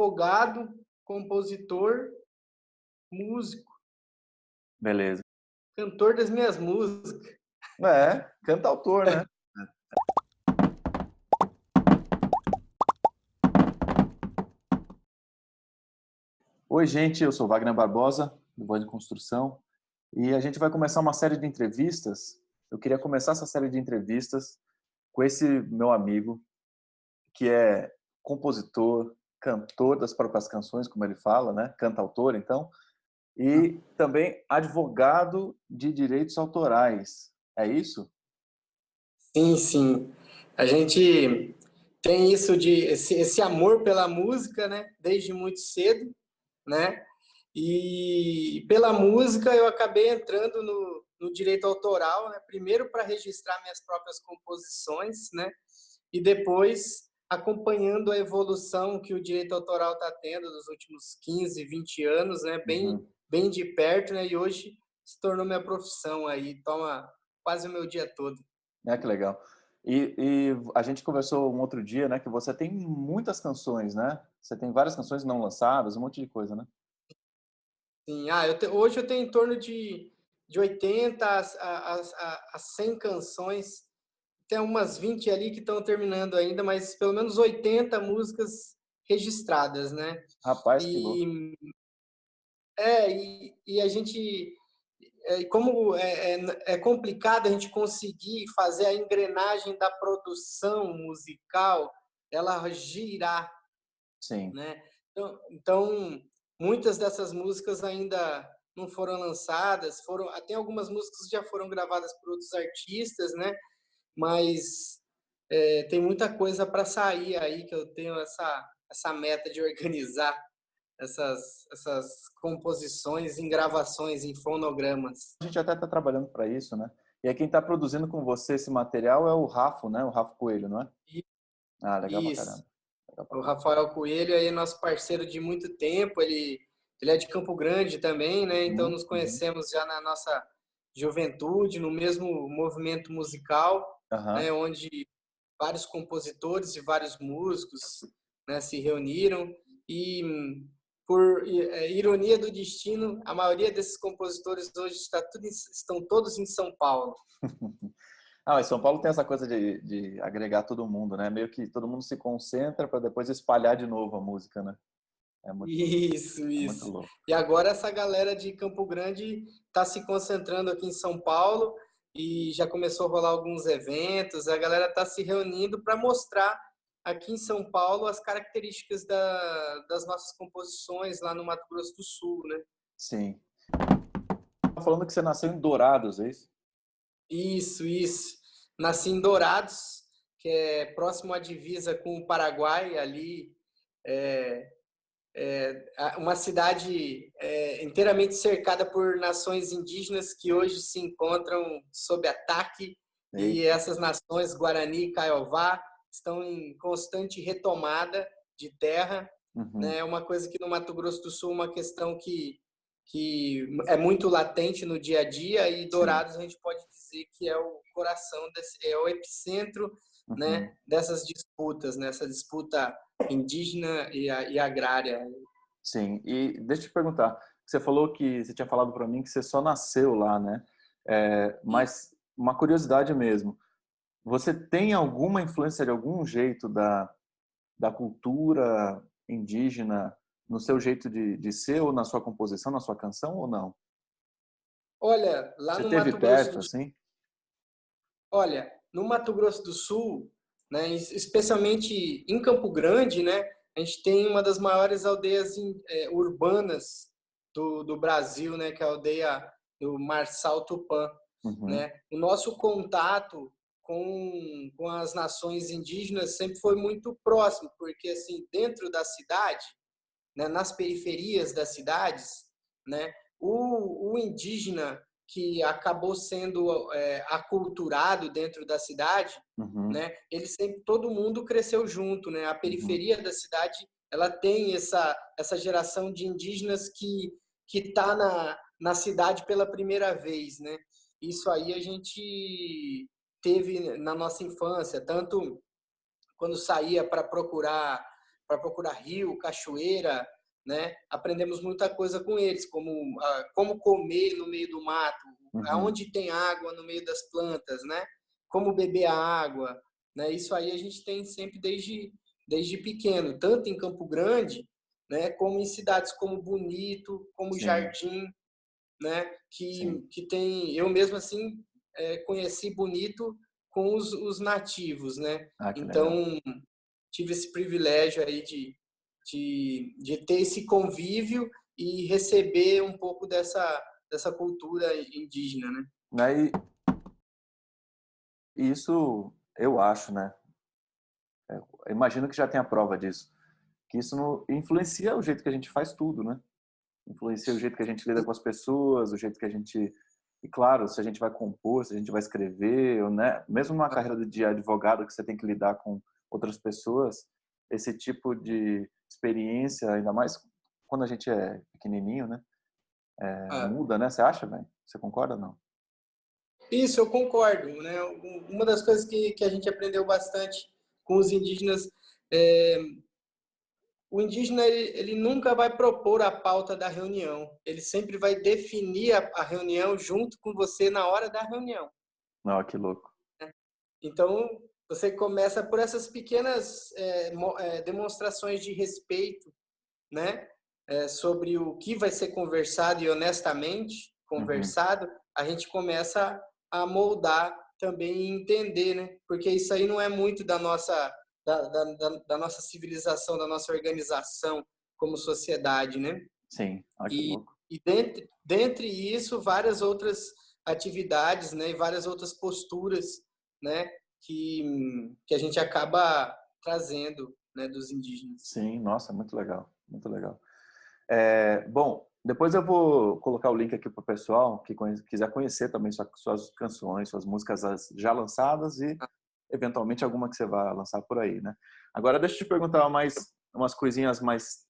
advogado, compositor, músico, Beleza. cantor das minhas músicas. Cantautor, né? Oi, gente, eu sou Wagner Barbosa, do Voz de Construção, e a gente vai começar uma série de entrevistas. Eu queria começar essa série de entrevistas com esse meu amigo, que é compositor, cantor das próprias canções, como ele fala, né? Cantautor, então, e também advogado de direitos autorais. É isso? Sim, sim. A gente tem isso de esse amor pela música, né? Desde muito cedo, né? E pela música eu acabei entrando no direito autoral, né? Primeiro para registrar minhas próprias composições, né? E depois acompanhando a evolução que o direito autoral está tendo nos últimos 15, 20 anos, né? Bem de perto, né? E hoje se tornou minha profissão aí, toma quase o meu dia todo. Que legal. E a gente conversou um outro dia, né, que você tem muitas canções, né? Você tem várias canções não lançadas, um monte de coisa, né? Sim, hoje eu tenho em torno de 80 a 100 canções. Tem umas 20 ali que estão terminando ainda, mas pelo menos 80 músicas registradas, né? Rapaz, que louco. E a gente, como é complicado a gente conseguir fazer a engrenagem da produção musical, ela girar, Sim. né? Então, muitas dessas músicas ainda não foram lançadas, tem algumas músicas que já foram gravadas por outros artistas, né? Mas tem muita coisa para sair aí, que eu tenho essa meta de organizar essas composições em gravações, em fonogramas. A gente até está trabalhando para isso, né? E aí quem está produzindo com você esse material é o Rafo, né? O Rafo Coelho, não é? Ah, legal pra Isso. caramba. Legal pra O caramba. Rafael Coelho aí é nosso parceiro de muito tempo, ele é de Campo Grande também, né? Então nos Uhum. conhecemos já na nossa juventude, no mesmo movimento musical, né? Aham. Onde vários compositores e vários músicos, né, se reuniram e, por ironia do destino, a maioria desses compositores hoje estão todos em São Paulo. Ah, mas São Paulo tem essa coisa de agregar todo mundo, né? Meio que todo mundo se concentra para depois espalhar de novo a música, né? Isso, É muito isso. louco. E agora essa galera de Campo Grande está se concentrando aqui em São Paulo e já começou a rolar alguns eventos. A galera está se reunindo para mostrar aqui em São Paulo as características das nossas composições lá no Mato Grosso do Sul, né? Sim. Tá falando que você nasceu em Dourados, é isso? Isso. Nasci em Dourados, que é próximo à divisa com o Paraguai, ali uma cidade inteiramente cercada por nações indígenas que hoje se encontram sob ataque, e Eita. essas nações, Guarani e Kaiowá, estão em constante retomada de terra. Uhum. Né? É uma coisa que no Mato Grosso do Sul, uma questão que é muito latente no dia a dia, e Sim. Dourados a gente pode dizer que é o coração, é o epicentro, né, Uhum. dessas disputas, nessa disputa indígena e agrária. Sim. E deixa eu te perguntar, você falou que você tinha falado para mim que você só nasceu lá, né? Mas uma curiosidade mesmo, você tem alguma influência de algum jeito da cultura indígena no seu jeito de ser ou na sua composição, na sua canção ou não? Olha, lá Você no teve Mato Grosso perto, do Sul, assim? olha, no Mato Grosso do Sul, né, especialmente em Campo Grande, né, a gente tem uma das maiores aldeias urbanas do Brasil, né, que é a aldeia do Marçal Tupã, Uhum. né? O nosso contato com as nações indígenas sempre foi muito próximo, porque assim, dentro da cidade, né, nas periferias das cidades, né, o indígena que acabou sendo aculturado dentro da cidade, Uhum. né, todo mundo cresceu junto, né? A Uhum. periferia da cidade, ela tem essa geração de indígenas que está na cidade pela primeira vez, né? Isso aí a gente teve na nossa infância, tanto quando saía para procurar rio, cachoeira, né? Aprendemos muita coisa com eles, como comer no meio do mato, aonde tem água no meio das plantas, né? Como beber a água, né? Isso aí a gente tem sempre desde pequeno, tanto em Campo Grande, né? Como em cidades como Bonito, como Sim, Jardim, né? sim. Que tem, eu mesmo assim conheci Bonito com os nativos, né? Ah, que legal. Então tive esse privilégio aí de ter esse convívio e receber um pouco dessa cultura indígena, né? Aí, isso eu acho, né? Eu imagino que já tem a prova disso, que isso influencia o jeito que a gente faz tudo, né? Influencia o jeito que a gente lida com as pessoas, o jeito que a gente... E claro, se a gente vai compor, se a gente vai escrever, ou, né? Mesmo numa carreira de advogado que você tem que lidar com outras pessoas, esse tipo de experiência, ainda mais quando a gente é pequenininho, né? Ah, Muda, né? Você acha, velho? Você concorda ou não? isso, eu concordo, né? Uma das coisas que a gente aprendeu bastante com os indígenas, é, o indígena ele nunca vai propor a pauta da reunião, ele sempre vai definir a reunião junto com você na hora da reunião. Não, que louco. Então, você começa por essas pequenas demonstrações de respeito, né? Sobre o que vai ser conversado e honestamente Uhum. conversado, a gente começa a moldar também e entender, né? Porque isso aí não é muito da nossa civilização, da nossa organização como sociedade, né? Sim, olha que E, louco. e dentre isso, várias outras atividades, né? E várias outras posturas, né? Que a gente acaba trazendo, né? Dos indígenas. Sim, nossa, muito legal, muito legal. Bom, depois eu vou colocar o link aqui para o pessoal que quiser conhecer também suas canções, suas músicas já lançadas e eventualmente alguma que você vai lançar por aí, né? Agora deixa eu te perguntar umas coisinhas mais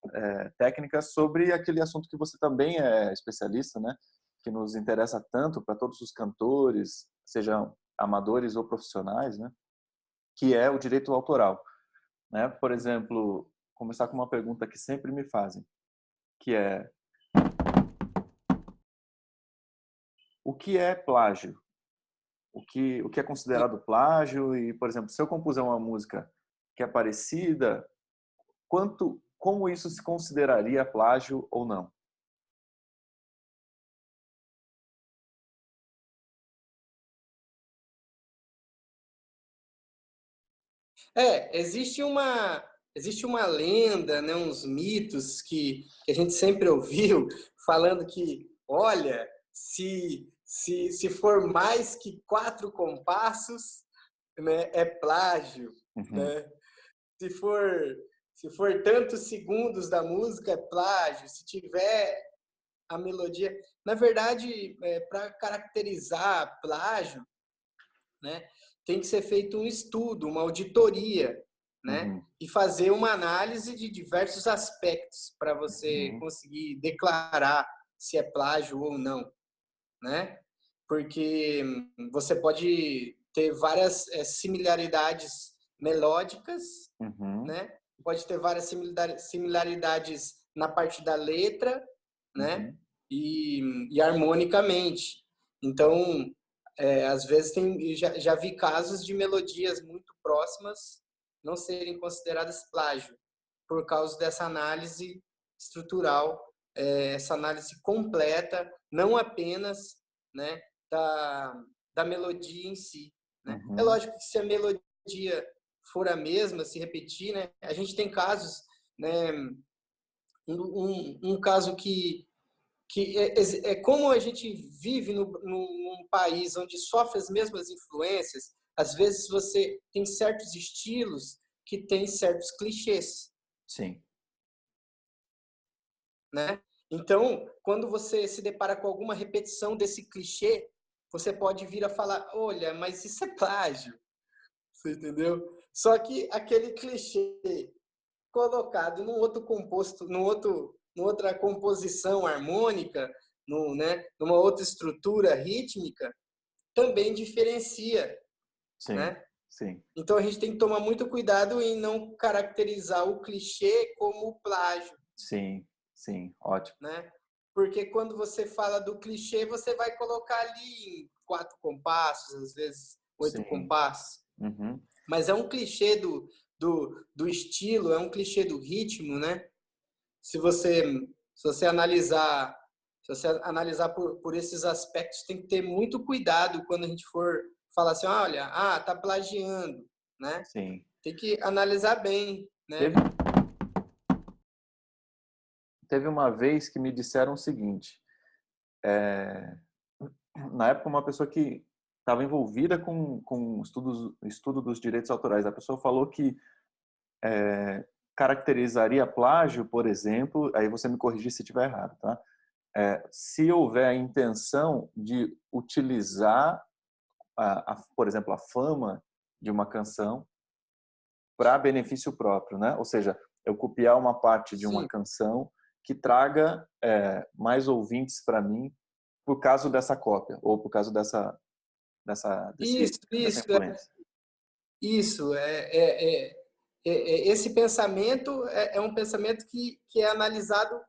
técnicas sobre aquele assunto que você também é especialista, né? Que nos interessa tanto para todos os cantores, sejam amadores ou profissionais, né? Que é o direito autoral, né? Por exemplo, começar com uma pergunta que sempre me fazem, que é: o que é plágio? O que é considerado plágio? E, por exemplo, se eu compuser uma música que é parecida, como isso se consideraria plágio ou não? Existe uma lenda, né, uns mitos que a gente sempre ouviu, falando que, olha, se for mais que 4 compassos, né, é plágio, Uhum. né? Se for, se for tantos segundos da música, é plágio. Se tiver a melodia... Na verdade, para caracterizar plágio, né, tem que ser feito um estudo, uma auditoria, né, Uhum. e fazer uma análise de diversos aspectos para você Uhum. conseguir declarar se é plágio ou não, né? Porque você pode ter várias similaridades melódicas, Uhum. né? Pode ter várias similaridades na parte da letra, né? Uhum. E harmonicamente. Então, às vezes já vi casos de melodias muito próximas não serem consideradas plágio por causa dessa análise estrutural, essa análise completa, não apenas, né, da melodia em si, né? É Uhum. lógico que se a melodia for a mesma, se repetir, né, a gente tem casos, né, um caso que é como a gente vive num país onde sofre as mesmas influências, às vezes você tem certos estilos que têm certos clichês, Sim. né? Então, quando você se depara com alguma repetição desse clichê, você pode vir a falar, olha, mas isso é plágio, você entendeu? Só que aquele clichê colocado num outro composto, numa outra composição harmônica, né, numa outra estrutura rítmica, também diferencia, Sim. né? sim, Então a gente tem que tomar muito cuidado em não caracterizar o clichê como plágio, sim, sim, ótimo. né? Porque quando você fala do clichê, você vai colocar ali em 4 compassos, às vezes 8 Sim. compassos. Uhum. Mas é um clichê do estilo, é um clichê do ritmo, né? Se você, se você analisar, se você analisar por esses aspectos, tem que ter muito cuidado quando a gente for falar assim, olha, tá plagiando, né? Sim. Tem que analisar bem, né? Teve, teve uma vez que me disseram o seguinte, na época uma pessoa que estava envolvida com estudo dos direitos autorais, a pessoa falou que caracterizaria plágio, por exemplo, aí você me corrigir se estiver errado, tá? Se houver a intenção de utilizar, por exemplo, a fama de uma canção para benefício próprio, né? Ou seja, eu copiar uma parte de uma Sim, canção que traga mais ouvintes para mim por causa dessa cópia ou por causa isso, dessa isso, influência. isso. Esse pensamento é um pensamento que é analisado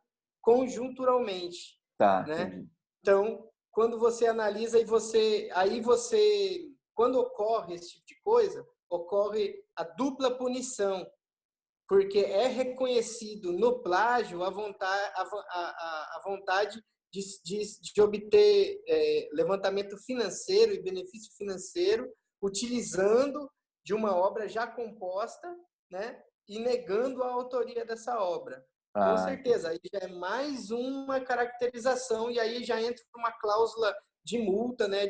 conjunturalmente, Tá, né? entendi. Então, quando você analisa aí você, quando ocorre esse tipo de coisa, ocorre a dupla punição, porque é reconhecido no plágio a vontade de obter levantamento financeiro e benefício financeiro utilizando de uma obra já composta, né, e negando a autoria dessa obra. Com Ah, certeza, entendi. aí já é mais uma caracterização e aí já entra uma cláusula de multa, né,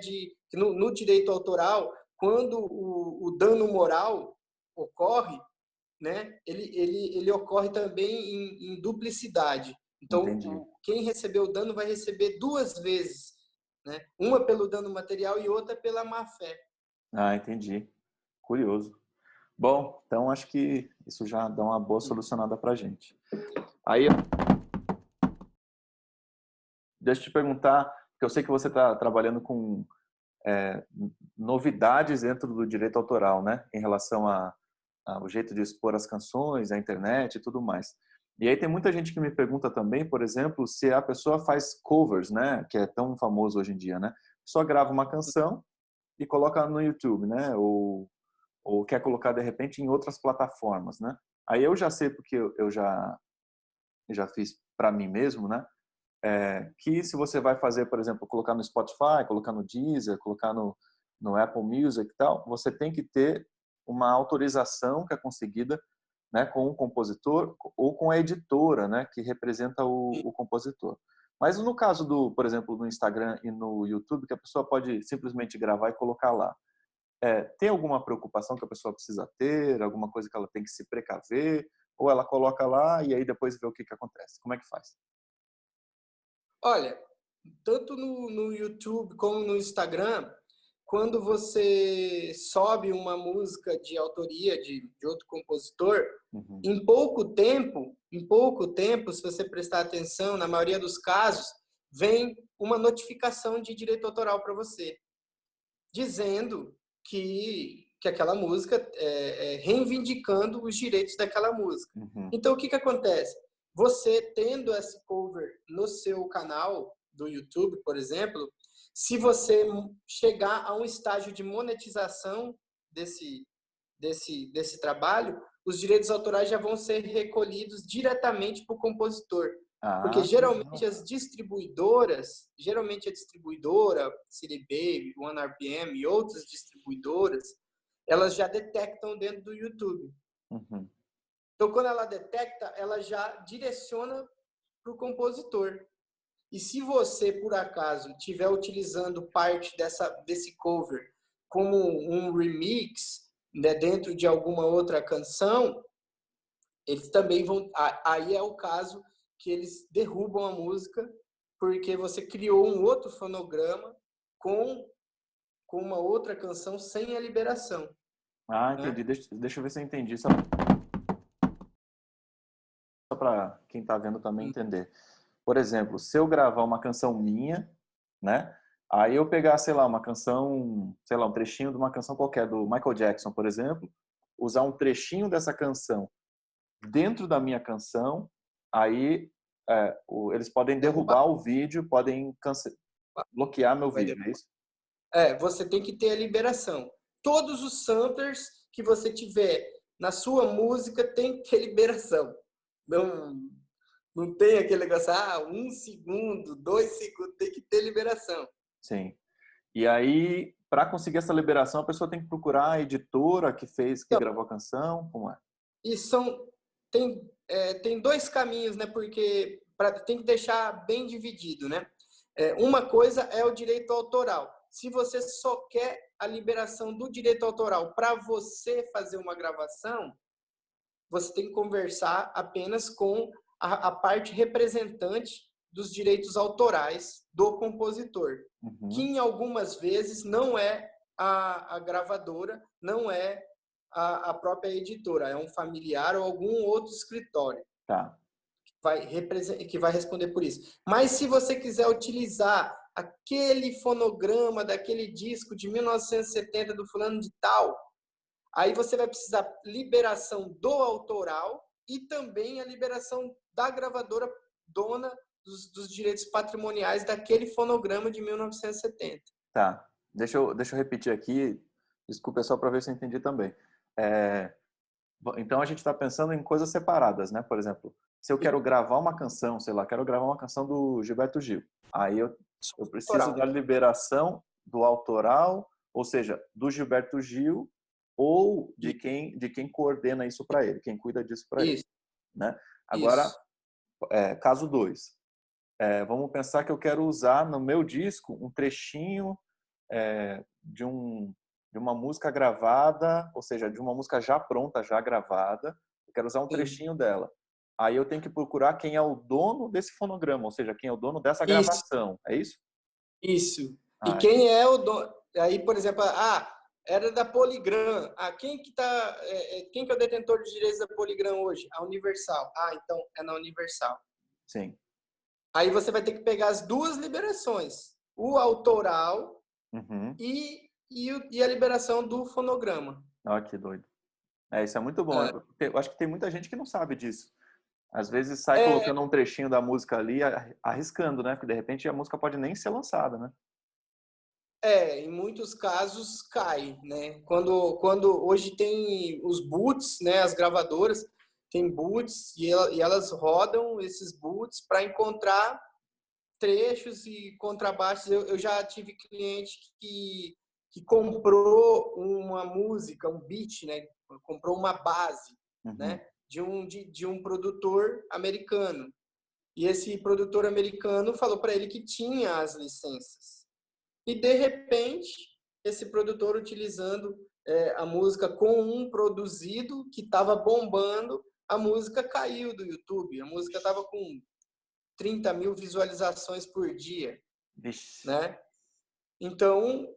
no direito autoral, quando o dano moral ocorre, né, ele ocorre também em duplicidade. Então, Entendi. quem recebeu o dano vai receber duas vezes, né? Uma pelo dano material e outra pela má fé. Ah, entendi. Curioso. Bom, então acho que isso já dá uma boa solucionada para a gente. Aí, deixa eu te perguntar, porque eu sei que você está trabalhando com é, novidades dentro do direito autoral, né? Em relação ao jeito de expor as canções, a internet e tudo mais. E aí tem muita gente que me pergunta também, por exemplo, se a pessoa faz covers, né? Que é tão famoso hoje em dia, né? Só grava uma canção e coloca no YouTube, né? Ou quer colocar de repente em outras plataformas, né? Aí eu já sei porque eu já fiz para mim mesmo, né? Que se você vai fazer, por exemplo, colocar no Spotify, colocar no Deezer, colocar no Apple Music e tal, você tem que ter uma autorização que é conseguida, né, com o compositor ou com a editora, né, que representa o compositor. Mas no caso por exemplo, no Instagram e no YouTube, que a pessoa pode simplesmente gravar e colocar lá, tem alguma preocupação que a pessoa precisa ter, alguma coisa que ela tem que se precaver, ou ela coloca lá e aí depois vê o que acontece? Como é que faz? Olha, tanto no YouTube como no Instagram, quando você sobe uma música de autoria de outro compositor, Uhum. em pouco tempo, se você prestar atenção, na maioria dos casos, vem uma notificação de direito autoral para você, dizendo que aquela música reivindicando os direitos daquela música. Uhum. Então, o que acontece? Você tendo esse cover no seu canal do YouTube, por exemplo, se você chegar a um estágio de monetização desse trabalho, os direitos autorais já vão ser recolhidos diretamente para o compositor. Porque Ah, que geralmente legal. geralmente a distribuidora, CD Baby, OneRPM e outras distribuidoras, elas já detectam dentro do YouTube. Uhum. Então, quando ela detecta, ela já direciona para o compositor. E se você, por acaso, estiver utilizando parte desse cover como um remix, né, dentro de alguma outra canção, eles também vão. Aí é o caso que eles derrubam a música porque você criou um outro fonograma com, com uma outra canção sem a liberação. Ah, entendi. Né? Deixa eu ver se eu entendi, só para quem está vendo também entender. Por exemplo, se eu gravar uma canção minha, né? Aí eu pegar, sei lá, uma canção, sei lá, um trechinho de uma canção qualquer, do Michael Jackson, por exemplo, usar um trechinho dessa canção dentro da minha canção, aí eles podem Derrubar. derrubar o vídeo, podem bloquear meu Vai vídeo, é derrubar. isso? Você tem que ter a liberação. Todos os samplers que você tiver na sua música tem que ter liberação. Não, não tem aquele negócio, 1 segundo, 2 segundos, tem que ter liberação. Sim. E aí, para conseguir essa liberação, a pessoa tem que procurar a editora que Então, gravou a canção, como é? e tem dois caminhos, né? Porque tem que deixar bem dividido, né? Uma coisa é o direito autoral. Se você só quer a liberação do direito autoral para você fazer uma gravação, você tem que conversar apenas com a parte representante dos direitos autorais do compositor, que Uhum. em algumas vezes não é a gravadora, não é a própria editora, é um familiar ou algum outro escritório Tá. que vai responder por isso. Mas se você quiser utilizar aquele fonograma daquele disco de 1970 do fulano de tal, aí você vai precisar liberação do autoral e também a liberação da gravadora dona dos direitos patrimoniais daquele fonograma de 1970. Tá. Deixa eu repetir aqui. Desculpa, é só para ver se eu entendi também. É, então a gente está pensando em coisas separadas, né? Por exemplo, se eu quero gravar uma canção, sei lá, quero gravar uma canção do Gilberto Gil. Aí eu preciso da Autoral. liberação do autoral, ou seja, do Gilberto Gil ou de quem coordena isso para ele, quem cuida disso para ele, Isso, né? Agora, isso. caso 2. Vamos pensar que eu quero usar no meu disco um trechinho de uma música gravada, ou seja, de uma música já pronta, já gravada. Eu quero usar um Sim. trechinho dela. Aí eu tenho que procurar quem é o dono desse fonograma, ou seja, quem é o dono dessa Isso, gravação. É isso? isso. E Ah, quem é o dono? Aí, por exemplo, era da Polygram. Quem que é o detentor dos direitos da Polygram hoje? A Universal. Então é na Universal. sim. Aí você vai ter que pegar as duas liberações, o autoral Uhum. e a liberação do fonograma. Ah, que doido. Isso é muito bom. É, Eu acho que tem muita gente que não sabe disso. Às vezes sai é, colocando um trechinho da música ali, arriscando, né? Porque de repente a música pode nem ser lançada, né? em muitos casos cai, né? Quando hoje tem os boots, né? As gravadoras tem boots e elas rodam esses boots para encontrar trechos e contrabaixos. Eu já tive cliente que comprou uma música, um beat, né? Comprou uma base, Uhum. né? De um produtor americano. E esse produtor americano falou para ele que tinha as licenças. E, de repente, esse produtor utilizando a música com um produzido que estava bombando, a música caiu do YouTube. A música estava com 30 mil visualizações por dia, Vixe. né? Então,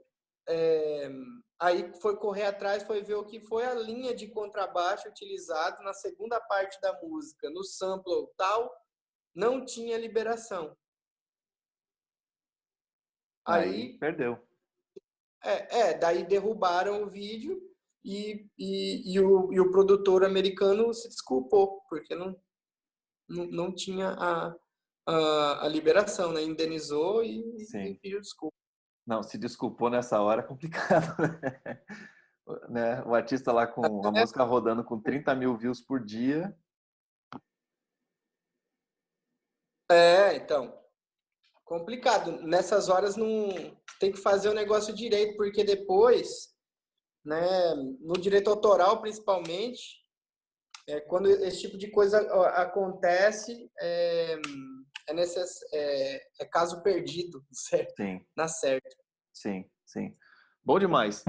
aí foi correr atrás, foi ver o que foi a linha de contrabaixo utilizado na segunda parte da música, no sample tal, não tinha liberação. Aí Aí, perdeu. daí derrubaram o vídeo e o produtor americano se desculpou, porque não tinha a liberação, né? Indenizou e Sim. pediu desculpa. Não, se desculpou nessa hora é complicado, né? O artista lá com a música rodando com 30 mil views por dia. Então, complicado. Nessas horas não tem que fazer o negócio direito, porque depois, né, no direito autoral principalmente, quando esse tipo de coisa acontece, é caso perdido, certo? Sim, Na certa. sim, sim. Bom demais.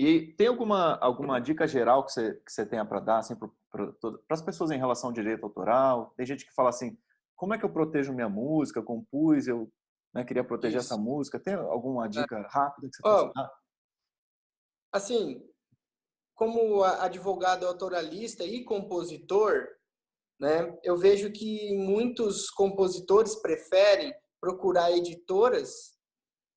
E tem alguma dica geral que você tenha para dar assim, para as pessoas em relação ao direito autoral? Tem gente que fala assim, como é que eu protejo minha música? Compus, eu, né, queria proteger essa Isso. música. Tem alguma dica rápida que você possa Ó, dar? assim, como advogado autoralista e compositor, né, eu vejo que muitos compositores preferem procurar editoras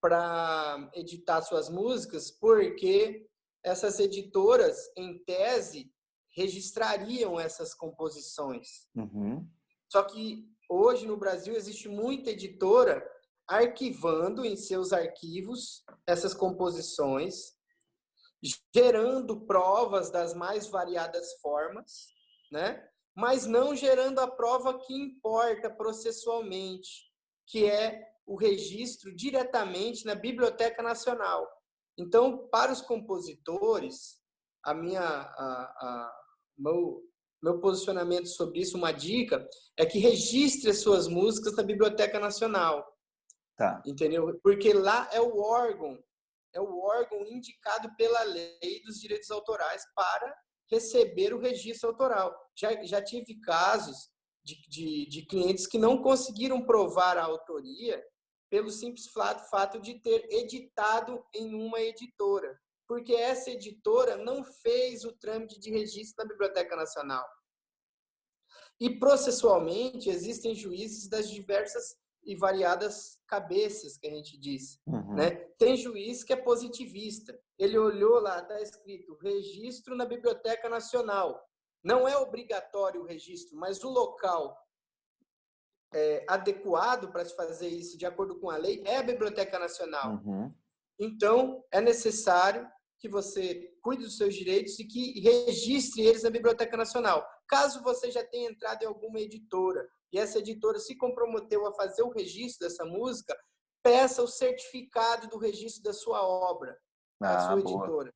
para editar suas músicas, porque essas editoras, em tese, registrariam essas composições. Uhum. Só que hoje no Brasil existe muita editora arquivando em seus arquivos essas composições, gerando provas das mais variadas formas, né? Mas não gerando a prova que importa processualmente, que é o registro diretamente na Biblioteca Nacional. Então, para os compositores, meu posicionamento sobre isso, uma dica, é que registre as suas músicas na Biblioteca Nacional. Tá. Entendeu? Porque lá é o órgão indicado pela lei dos direitos autorais para receber o registro autoral. Já tive casos de clientes que não conseguiram provar a autoria pelo simples fato de ter editado em uma editora, porque essa editora não fez o trâmite de registro na Biblioteca Nacional. E processualmente existem juízes das diversas e variadas cabeças, que a gente diz. Uhum. Né? Tem juiz que é positivista. Ele olhou lá, está escrito registro na Biblioteca Nacional. Não é obrigatório o registro, mas o local adequado para se fazer isso, de acordo com a lei, é a Biblioteca Nacional. Uhum. Então, é necessário que você cuide dos seus direitos e que registre eles na Biblioteca Nacional. Caso você já tenha entrado em alguma editora e essa editora se comprometeu a fazer o registro dessa música, peça o certificado do registro da sua obra à sua editora.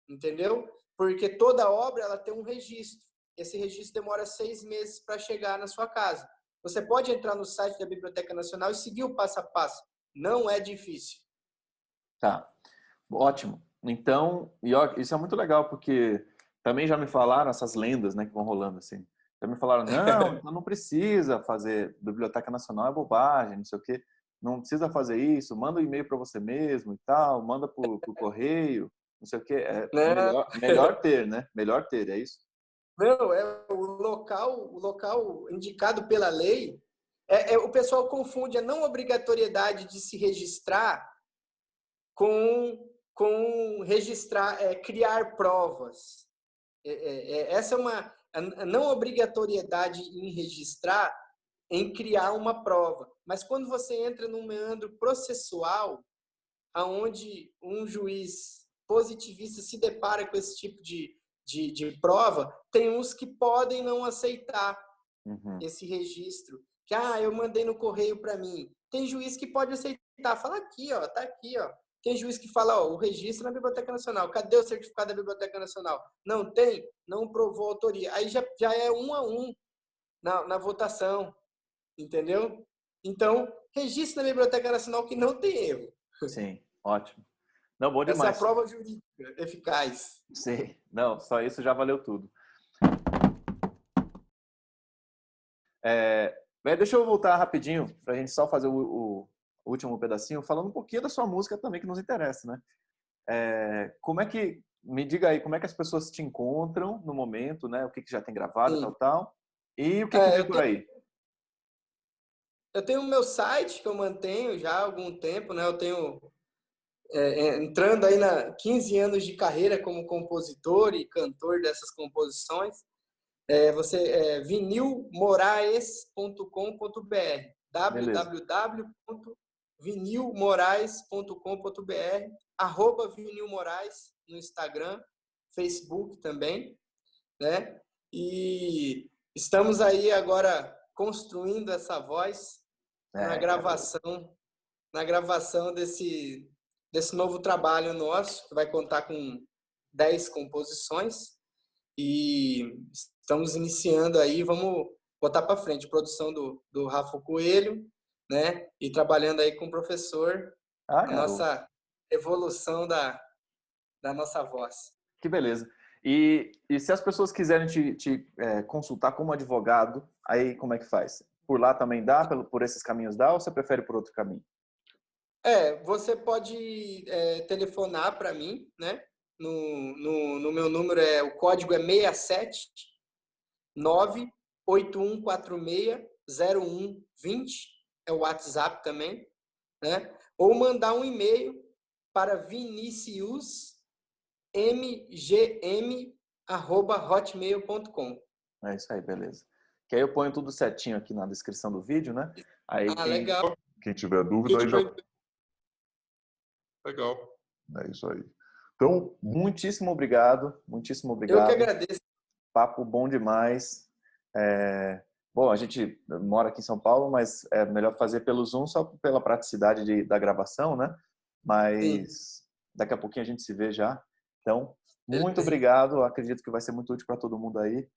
Entendeu? Porque toda obra ela tem um registro. Esse registro demora 6 meses para chegar na sua casa. Você pode entrar no site da Biblioteca Nacional e seguir o passo a passo. Não é difícil. Tá. Ótimo. Então, isso é muito legal, porque também já me falaram essas lendas, né, que vão rolando assim. Já me falaram, não, então não precisa fazer Biblioteca Nacional, é bobagem, não sei o quê. Não precisa fazer isso, manda um e-mail para você mesmo e tal, manda por correio, não sei o quê. É melhor ter, né? Melhor ter, é isso? Não, é o local indicado pela lei. O pessoal confunde a não obrigatoriedade de se registrar com registrar, criar provas. Essa é a não obrigatoriedade em registrar, em criar uma prova. Mas quando você entra num meandro processual, aonde um juiz positivista se depara com esse tipo de prova, tem uns que podem não aceitar esse registro. Que, eu mandei no correio para mim. Tem juiz que pode aceitar, fala aqui, ó, tá aqui, ó. Tem juiz que fala, o registro na Biblioteca Nacional. Cadê o certificado da Biblioteca Nacional? Não tem? Não provou a autoria. Aí já é 1 a 1 na votação. Entendeu? Então, registro na Biblioteca Nacional que não tem erro. Sim, ótimo. Não, bom demais. Essa é a prova jurídica eficaz. Sim, não, só isso já valeu tudo. Deixa eu voltar rapidinho, para a gente só fazer o último pedacinho, falando um pouquinho da sua música também, que nos interessa, né? Como é que, me diga aí, como é que as pessoas te encontram no momento, né? O que já tem gravado, tal, e o que vem por aí? Eu tenho o meu site, que eu mantenho já há algum tempo, né? Eu tenho, entrando aí 15 anos de carreira como compositor e cantor dessas composições. vinilmoraes.com.br, www.vinilmorais.com.br, @vinilmorais no Instagram, Facebook também, né? E estamos aí agora construindo essa voz na gravação desse novo trabalho nosso, que vai contar com 10 composições, e estamos iniciando aí, vamos botar para frente, produção do Rafa Coelho, né? E trabalhando aí com o professor, a nossa evolução da nossa voz. Que beleza. E se as pessoas quiserem te consultar como advogado, aí como é que faz? Por lá também dá? Por esses caminhos dá? Ou você prefere por outro caminho? Você pode telefonar para mim, né? No meu número, o código é 67 981460120. é o WhatsApp também, né? Ou mandar um e-mail para viniciusmgm@hotmail.com. É isso aí, beleza. Que aí eu ponho tudo certinho aqui na descrição do vídeo, né? Aí Legal. Quem tiver dúvida, aí já... Legal. É isso aí. Então, muitíssimo obrigado. Muitíssimo Eu que obrigado. agradeço. Papo bom demais. Bom, a gente mora aqui em São Paulo, mas é melhor fazer pelo Zoom só pela praticidade da gravação, né? Mas daqui a pouquinho a gente se vê já. Então, muito Beleza. obrigado. Acredito que vai ser muito útil para todo mundo aí.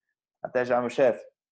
Até já, meu chefe.